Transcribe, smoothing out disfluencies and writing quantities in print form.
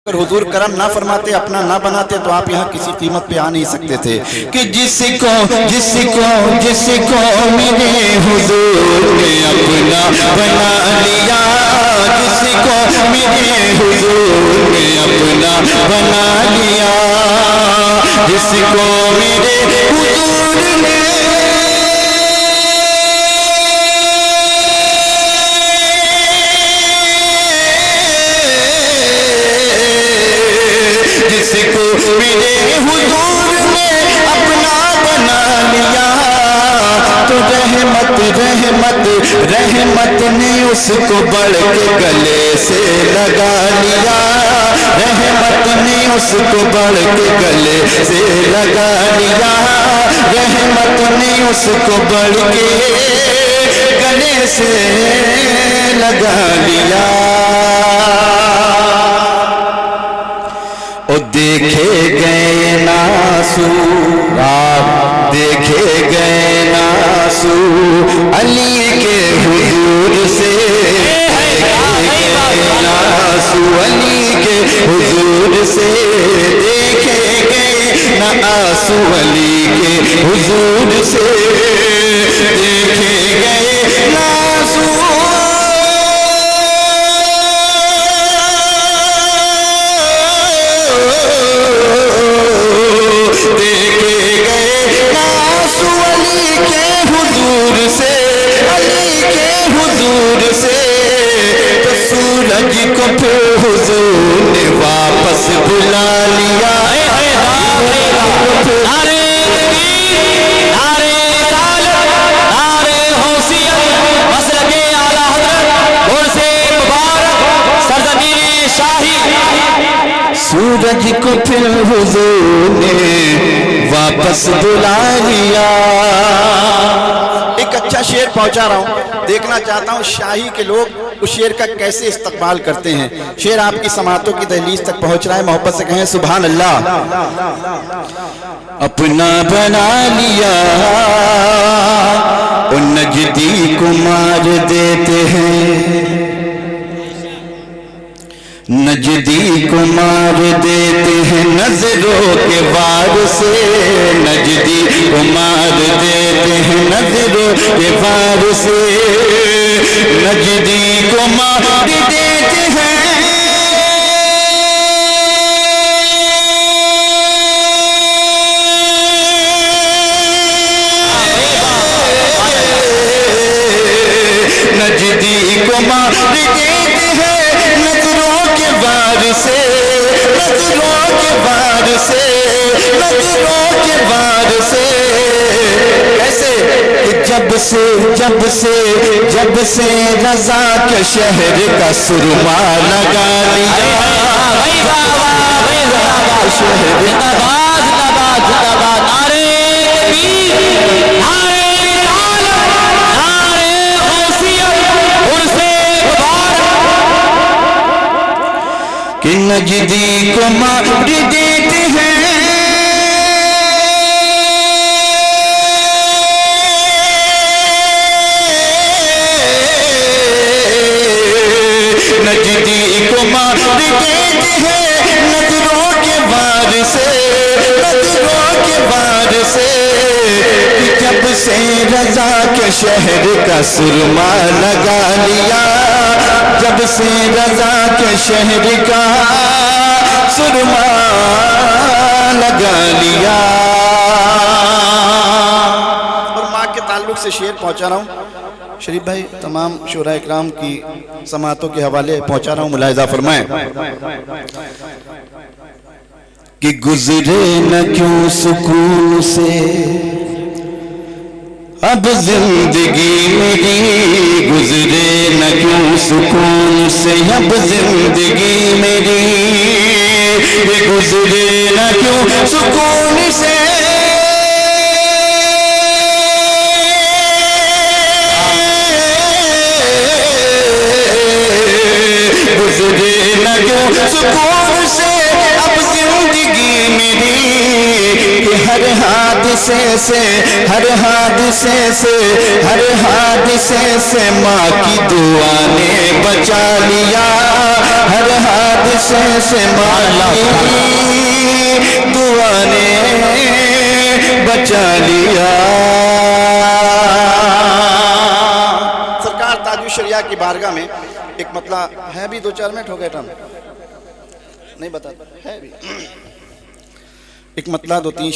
अगर हुजूर करम ना फरमाते, अपना ना बनाते तो आप यहाँ किसी कीमत पे आ नहीं सकते थे। कि जिसको जिसको जिसको मेरे हुजूर ने अपना बना लिया, जिसको मेरे हुजूर ने अपना बना लिया, जिसको मेरे हुजूर ने जिसको मेरे हुजूर ने अपना बना लिया, तो रहमत रहमत रहमत ने उसको बढ़ के गले से लगा लिया, रहमत ने उसको बढ़ के गले से लगा लिया, रहमत ने उसको बढ़ के गले से लगा लिया। ओ देखे गए नासू, देखे गए नासू अली के हुजूर से, देखे गए नासू अली के हुजूर से, देखे गए नासू अली के हुजूर से, देखे गए नासू देखे गए नासू अली के हुजूर से, अली के हुजूर से। तो सूरज को फिर हुजूर ने वापस बुला लिया, सूरज को फिर हुजूर ने वापस बुला लिया। एक अच्छा शेर पहुंचा रहा हूं, देखना चाहता हूं शाही के लोग उस शेर का कैसे इस्तकबाल करते हैं। शेर आपकी समातों की दहलीज तक पहुंच रहा है, मोहब्बत से कहें सुभान अल्लाह। अपना बना लिया उन नजदी को मार देते हैं, नजदी को मार देते हैं नजरों के वार से, नजदी को मार देते हैं नजरों के वार से, नजदी को मार देते हैं नजदी को मार देते हैं नजरों के वार से, नजरों के वार से, नजरों के वार से। कैसे कि जब से जब से जब से रजा के शहर का सुरमा लगा लिया, शहर कि नजदी को मार देते हैं नजदी को मार देते हैं नजरों के वार से, नजरों के वार से। जब से रजा के शहर का सुरमा लगा लिया, जब से रजा के शहर का सुरमा लगा लिया। और माँ के ताल्लुक से शेर पहुंचा रहा हूँ शरीफ भाई, तमाम शोरा इकराम की समातों के हवाले पहुंचा रहा हूँ, मुलाहिजा फरमाएं। कि गुजरे न क्यों सुकून से अब जिंदगी मेरी, गुजरे न क्यों सुकून से अब जिंदगी मेरी, गुजरे न क्यों सुकून से, गुजरे न क्यों सुकून से अब जिंदगी मेरी। हर हादसे से, हर हादसे से, हर हादसे से माँ की दुआ ने बचा लिया। हर हादसे से माँ की दुआ ने बचा लिया। सरकार ताजुल शरिया की बारगाह में एक मतलब है भी, 2-4 मिनट हो गए टाइम नहीं बता है भी, एक मतलब 2-3